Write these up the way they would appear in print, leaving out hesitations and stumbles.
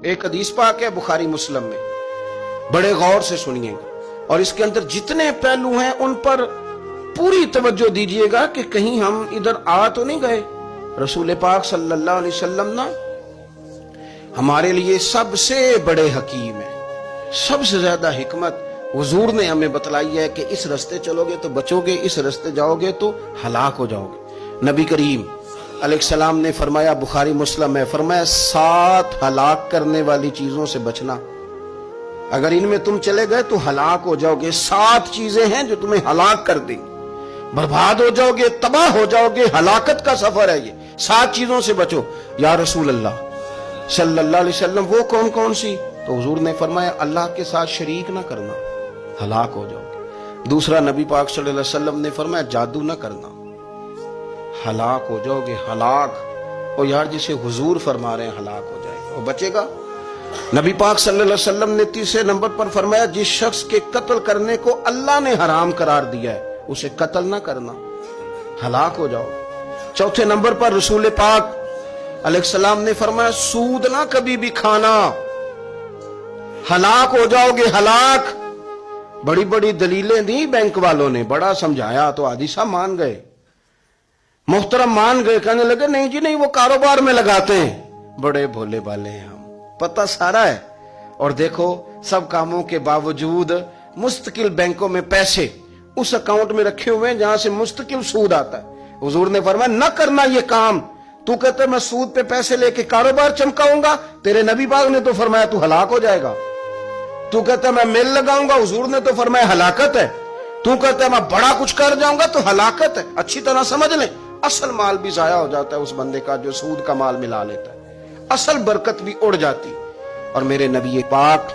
ایک حدیث پاک ہے بخاری مسلم میں، بڑے غور سے سنیے گا اور اس کے اندر جتنے پہلو ہیں ان پر پوری توجہ دیجئے گا کہ کہیں ہم ادھر آ تو نہیں گئے۔ رسول پاک صلی اللہ علیہ وسلم نا ہمارے لیے سب سے بڑے حکیم ہیں، سب سے زیادہ حکمت حضور نے ہمیں بتلائی ہے کہ اس رستے چلو گے تو بچو گے، اس رستے جاؤ گے تو ہلاک ہو جاؤ گے۔ نبی کریم علیہ السلام نے فرمایا، بخاری مسلم ہے، فرمایا 7 ہلاک کرنے والی چیزوں سے بچنا، اگر ان میں تم چلے گئے تو ہلاک ہو جاؤ گے۔ 7 چیزیں ہیں جو تمہیں ہلاک کر دیں، برباد ہو جاؤ گے، تباہ ہو جاؤ گے، ہلاکت کا سفر ہے یہ، 7 چیزوں سے بچو۔ یا رسول اللہ صلی اللہ علیہ وسلم وہ کون کون سی؟ تو حضور نے فرمایا اللہ کے ساتھ شریک نہ کرنا، ہلاک ہو جاؤ گے۔ دوسرا نبی پاک صلی اللہ علیہ وسلم نے فرمایا جادو نہ کرنا، ہلاک ہو جاؤ گے، ہلاک۔ اور یار جسے حضور فرما رہے ہیں ہلاک ہو جائے گا، وہ بچے گا؟ نبی پاک صلی اللہ علیہ وسلم نے تیسرے نمبر پر فرمایا جس شخص کے قتل کرنے کو اللہ نے حرام قرار دیا ہے اسے قتل نہ کرنا، ہلاک ہو جاؤ۔ چوتھے نمبر پر رسول پاک علیہ السلام نے فرمایا سود نہ کبھی بھی کھانا، ہلاک ہو جاؤ گے، ہلاک۔ بڑی بڑی دلیلیں دی بینک والوں نے، بڑا سمجھایا تو عادی صاحب مان گئے، محترم مان گئے، کہنے لگے نہیں جی نہیں، وہ کاروبار میں لگاتے ہیں۔ بڑے بھولے بالے ہیں ہم، پتہ سارا ہے۔ اور دیکھو سب کاموں کے باوجود مستقل بینکوں میں پیسے اس اکاؤنٹ میں رکھے ہوئے ہیں جہاں سے مستقل سود آتا ہے۔ حضور نے فرمایا نہ کرنا یہ کام۔ تو کہتے میں سود پہ پیسے لے کے کاروبار چمکاؤں گا، تیرے نبی پاک نے تو فرمایا تو ہلاک ہو جائے گا۔ تو کہتا میں میل لگاؤں گا، حضور نے تو فرمایا ہلاکت ہے۔ تو کہتا میں بڑا کچھ کر جاؤں گا تو ہلاکت ہے۔ اچھی طرح سمجھ لیں، اصل مال بھی ضائع ہو جاتا ہے اس بندے کا جو سود کا مال ملا لیتا ہے، اصل برکت بھی اڑ جاتی۔ اور میرے نبی پاک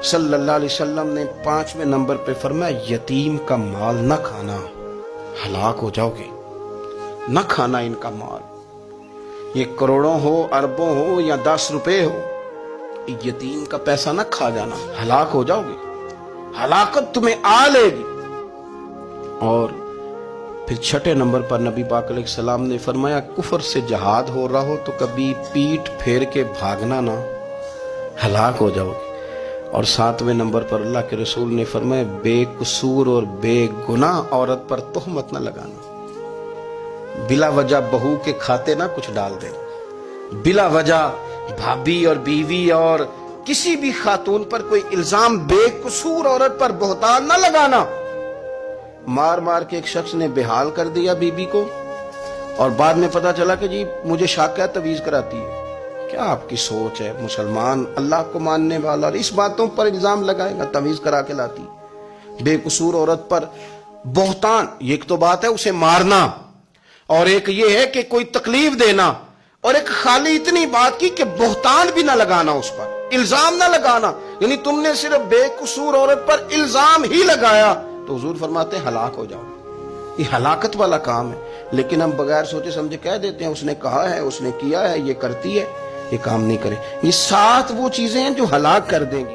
صلی اللہ علیہ وسلم نے 5ویں نمبر پہ فرمایا یتیم کا مال نہ کھانا، ہلاک ہو جاؤ گے، نہ کھانا ان کا مال، یہ کروڑوں ہو، اربوں ہو یا 10 روپے ہو، یتیم کا پیسہ نہ کھا جانا، ہلاک ہو جاؤ گے، ہلاکت تمہیں آ لے گی۔ اور پھر 6 نمبر پر نبی پاک علیہ السلام نے فرمایا کفر سے جہاد ہو رہا ہو تو کبھی پیٹ پھیر کے بھاگنا نہ، ہلاک ہو جاؤ گے۔ اور 7ویں نمبر پر اللہ کے رسول نے فرمایا بے قصور اور بے گناہ عورت پر تہمت نہ لگانا، بلا وجہ بہو کے کھاتے نہ کچھ ڈال دینا، بلا وجہ بھابھی اور بیوی اور کسی بھی خاتون پر کوئی الزام بے قصور عورت پر بہتان نہ لگانا۔ مار مار کے ایک شخص نے بحال کر دیا بیوی کو اور بعد میں پتا چلا کہ جی مجھے شک ہے تویز کراتی ہے۔ کیا آپ کی سوچ ہے؟ مسلمان اللہ کو ماننے والا اور اس باتوں پر الزام لگائے گا تویز کرا کے لاتی؟ بے قصور عورت پر بہتان، ایک تو بات ہے اسے مارنا اور ایک یہ ہے کہ کوئی تکلیف دینا، اور ایک خالی اتنی بات کی کہ بہتان بھی نہ لگانا، اس پر الزام نہ لگانا، یعنی تم نے صرف بے قصور عورت پر الزام ہی لگایا تو حضور فرماتے ہیں ہلاک ہو جاؤ۔ یہ ہلاکت والا کام ہے، لیکن ہم بغیر سوچے سمجھے کہہ دیتے ہیں اس نے کہا ہے، اس نے کیا ہے، یہ کرتی ہے، یہ کام نہیں کرے۔ یہ 7 وہ چیزیں ہیں جو ہلاک کر دیں گی۔